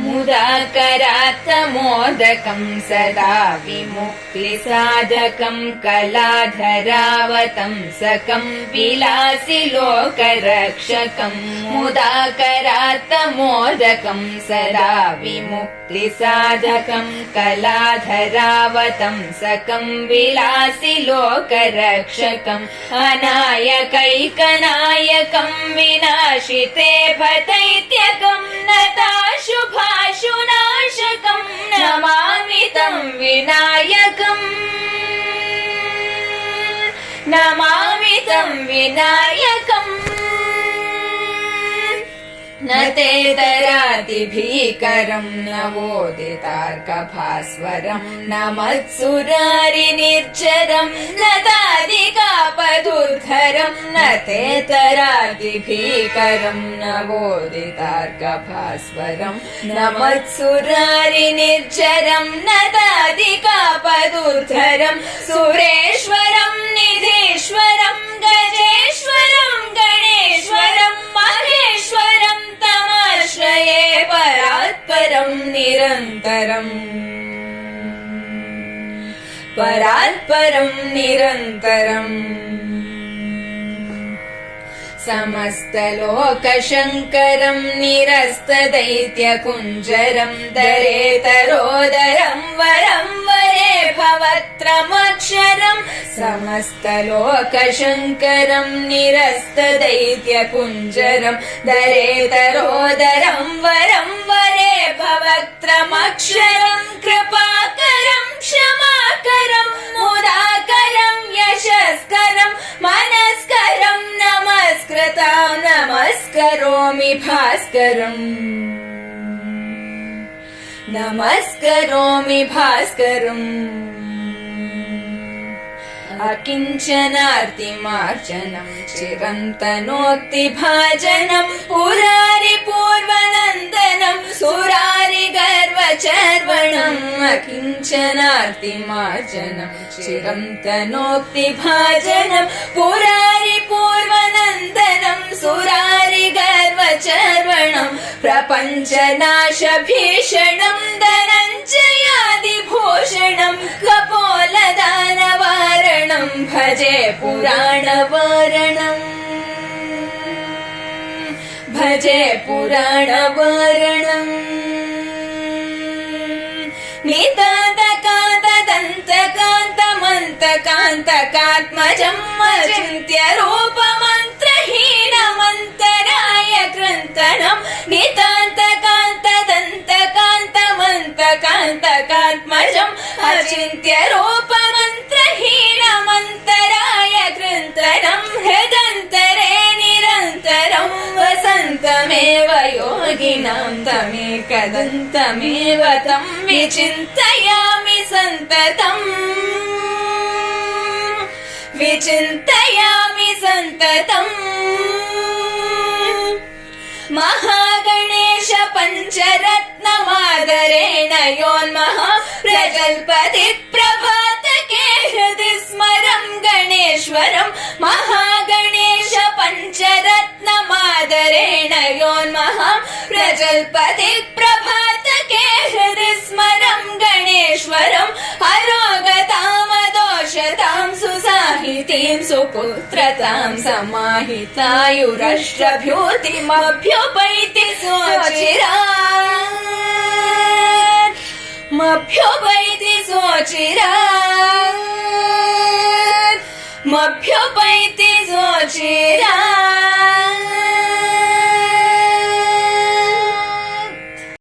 मुदाकरात्तमोदकं सदा विमुक्तिसाधकं कलाधरावतंसकं विलासि लोकरक्षकं मुदाकरात्तमोदकं सदा विमुक्तिसाधकं कलाधरावतंसकं विलासि लोकरक्षकम् अनायकैकनायकं विनाशिते भदैत्यकं नताशुभाशुनाशकं नमामि तं विनायकम् नमामि तं विनायकम् न ते दरातिभीकरं नवोदितार्कभास्वरं न मत्सुरारिनिर्झरं न दादिकापदुर्धरं न ते दरातिभीकरं नवोदितार्कभास्वरं न मत्सुरारिनिर्झरं न दादिकापदुर्धरं सुरेश्वरं निधीश्वरं गजेश्वरं गणेश्वरं महेश्वरं तमाश्रये परात्परं निरन्तरम् परात्परं निरन्तरम् समस्तलोकशङ्करं निरस्तदैत्यकुञ्जरं दरेतरोदरं वरं वरे भवत्रमक्षरम् समस्तलोकशङ्करं निरस्तदैत्यकुञ्जरं दरेतरोदरं वरं वरे भवत्रमक्षरं कृपाकरं क्षमाकरं मुदाकरं यशस्करं मनस्करं नमस्कृतां नमस्करोमि भास्करम् नमस्करोमि भास्करम् अकिञ्चनार्तिमार्जनं चिरन्तनोक्तिभाजनं पुरारि पूर्वनन्दनं सुरारि गर्वचर्वणम् अकिञ्चनार्तिमार्जनं चिरन्तनोक्तिभाजनं पुरारि पूर्वनन्दनं सुरारि गर्वचर्वणं प्रपञ्चनाशभीषणं धनञ्जयादिभूषणं कपोलदानवारणं भजे पुराणवारणम् भजे पुराणवारणम् नितान्तकान्तदन्तकान्तमन्तकान्तकात्मजम् अचिन्त्य रूपमन्त्रहीनमन्तराय कृन्तनम् नितान्तकान्तदन्तकान्तमन्तकान्तकात्मजम् अचिन्त्य रूपमन्त्रहीनमन्तराय कृन्तनम् हृदन्तरे निरन्तरं वसन्तमेव योगिनां तमेकदन्तमेव तं विचिन्तयामि सन्ततम् विचिन्तयामि सन्ततम् महागणेश पञ्चरत्नमादरेण योन्मः प्रजल्पति प्रभातके हृदि स्मरं गणेश्वरं महागणेश पञ्चरत्नमादरेण योन्मः प्रजल्पति प्रभातके हृदि स्मरं गणेश्वरं अरोगतामदोषतां सुसाहितीं सुपुत्रतां समाहितायुरष्टभ्यूतिमभ्युपैति सोचिरात् मभ्युपैति सोचिरात् मभ्युपैति सोचिरात्